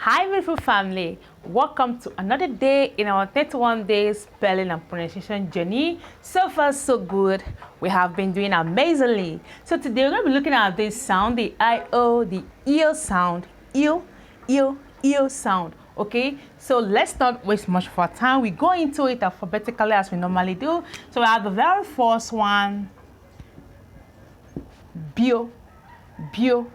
Hi, beautiful family. Welcome to another day in our 31 days spelling and pronunciation journey. So far, so good. We have been doing amazingly. So today we're going to be looking at this sound, the I-O, the EO sound, EO, EO, EO sound. Okay, so let's not waste much of our time. We go into it alphabetically as we normally do. So we have the very first one, bio, bio,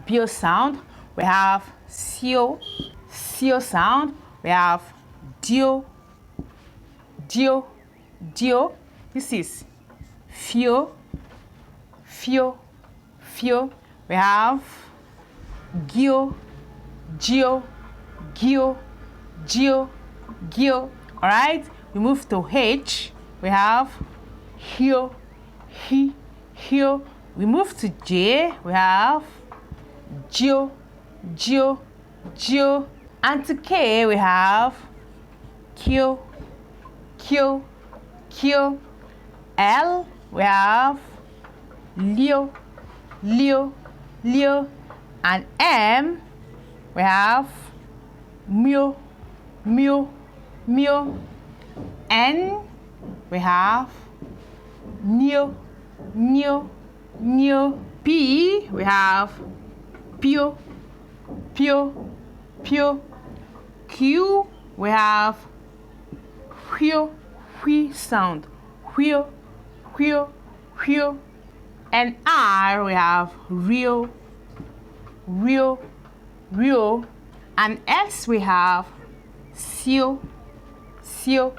bio sound. We have sio, sio sound. We have dio, dio, dio. This is fio, fio, fio. We have gio, gio, gio, gio, gio. All right. We move to H. We have hio, he, hio. We move to J. We have geo, geo, geo. And to K, we have Q, Q, Q. L, we have Leo, Leo, Leo. And M, we have Mio, Mio, Mio. N, we have Neo, Neo, Neo. P, we have Pio, Pio, Pio. Q, we have Hyo, Hui sound, Hyo, Hyo, Hyo. And R, we have Rio, Rio, Rio. And S, we have Sio, Sio,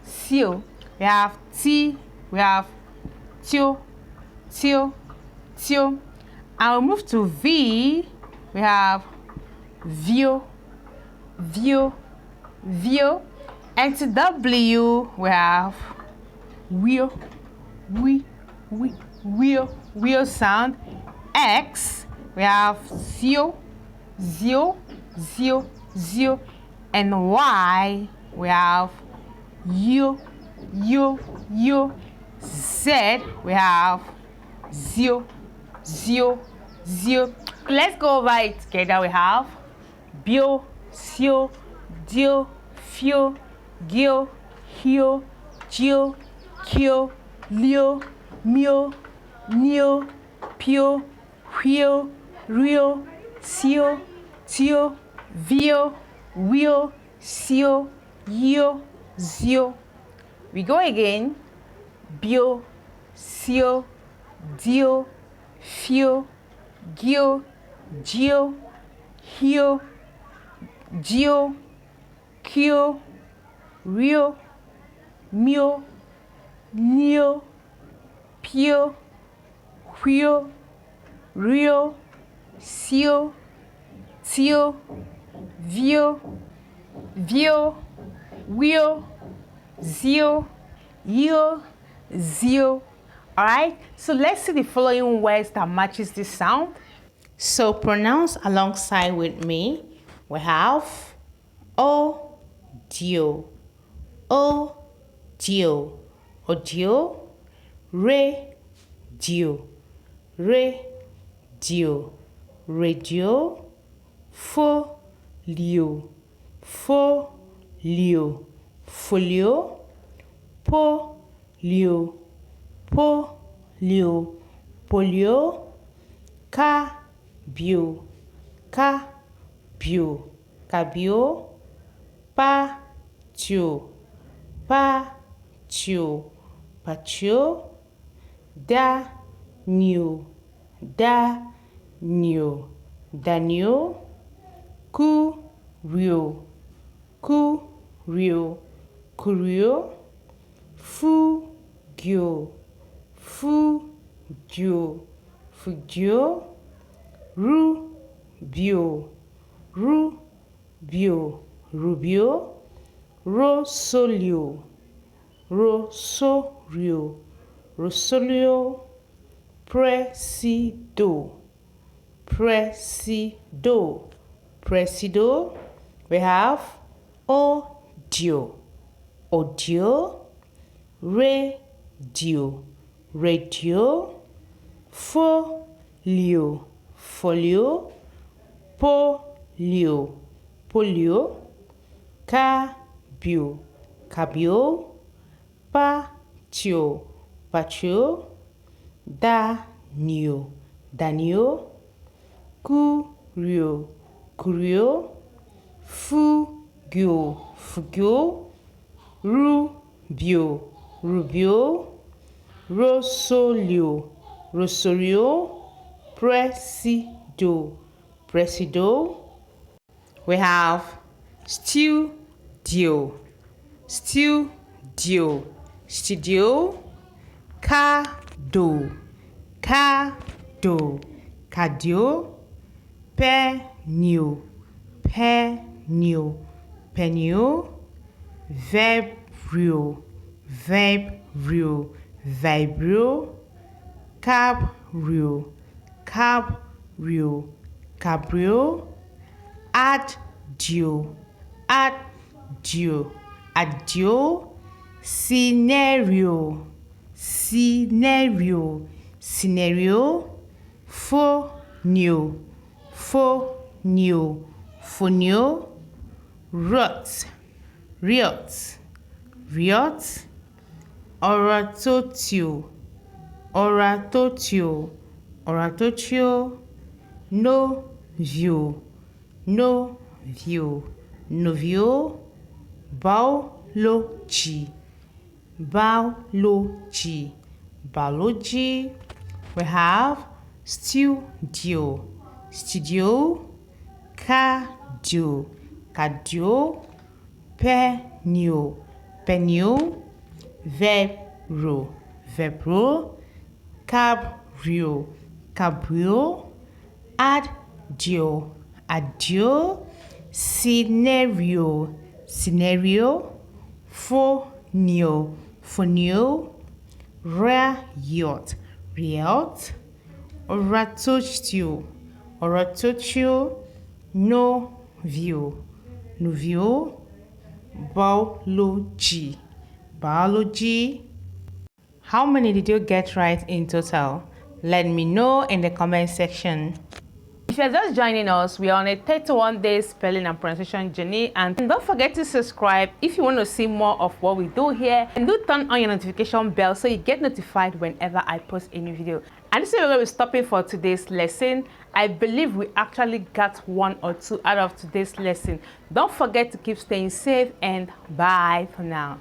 Sio. We have T, we have Tio, Tio, Tio. And we move to V, we have Vio, Vio, Vio. And to W, we have Wheel, Wheel, Wheel sound. X, we have Zio, Zio, Zio, Zio. And Y, we have Yo, Yo, Yo. Z, we have Zio, Zio, Zio. Let's go over it together. We have Bio, Sio, Dio, Fio, Gio, Hio, Gio, Kio, Leo, Mio, Neo, Pio, Hio, Rio, Sio, Tio, Vio, Wio, Sio, Yo, Zio. We go again. Bio, Sio, Dio, Fio, Gio, Gio, Hio, Gio, Kio, Rio, Mio, Neo, Pio, Huio, Rio, Sio, Tio, Vio, Vio, Wio, Zio, Yo, Zio. All right, so let's see the following words that matches this sound. So pronounce alongside with me. We have audio, audio, audio, radio, radio, radio, folio, folio, folio, polio, polio, polio. Cabio, cabio, cabio. Patio, patio, patio. Danio, danio, danio. Curio, curio, curio. Fugio, fugio, fugio. Rubio, rubio, rubio. Rosolio, rosolio, rosolio. Presido, presido, presido. We have audio, audio. Radio, radio. Folio, folio. Polio, polio, cabio, cabio, patio, patio, danio, danio, curio, curio, fugio, fugio, rubio, rubio, rosolio, rosolio, presido, presido. We have studio, studio, studio, cado, cado, cadio, penio, penio, penio, vibrio, vibrio, vibrio, cabrio, cabrio, cabrio, adio, adio, adio, scenario, scenario, scenario, phonio, phonio, phonio, rot, riot, riot, oratotio, oratotio, oratotio, novio, novio, novio, biology, biology, biology. We have studio, studio, cardio, cardio, penio, penio, vibro, vibro, cabrio, cabrio, adio, adio, scenario, scenario, phonio, phonio, riot, riot, oratotio, oratotio, novio, novio, biology, biology. How many did you get right in total? Let me know in the comment section. If you're just joining us, we are on a 31-day spelling and pronunciation journey, and don't forget to subscribe if you want to see more of what we do here, and do turn on your notification bell so you get notified whenever I post a new video. And this is where we're stopping for today's lesson. I believe we actually got 1 or 2 out of today's lesson. Don't forget to keep staying safe, and bye for now.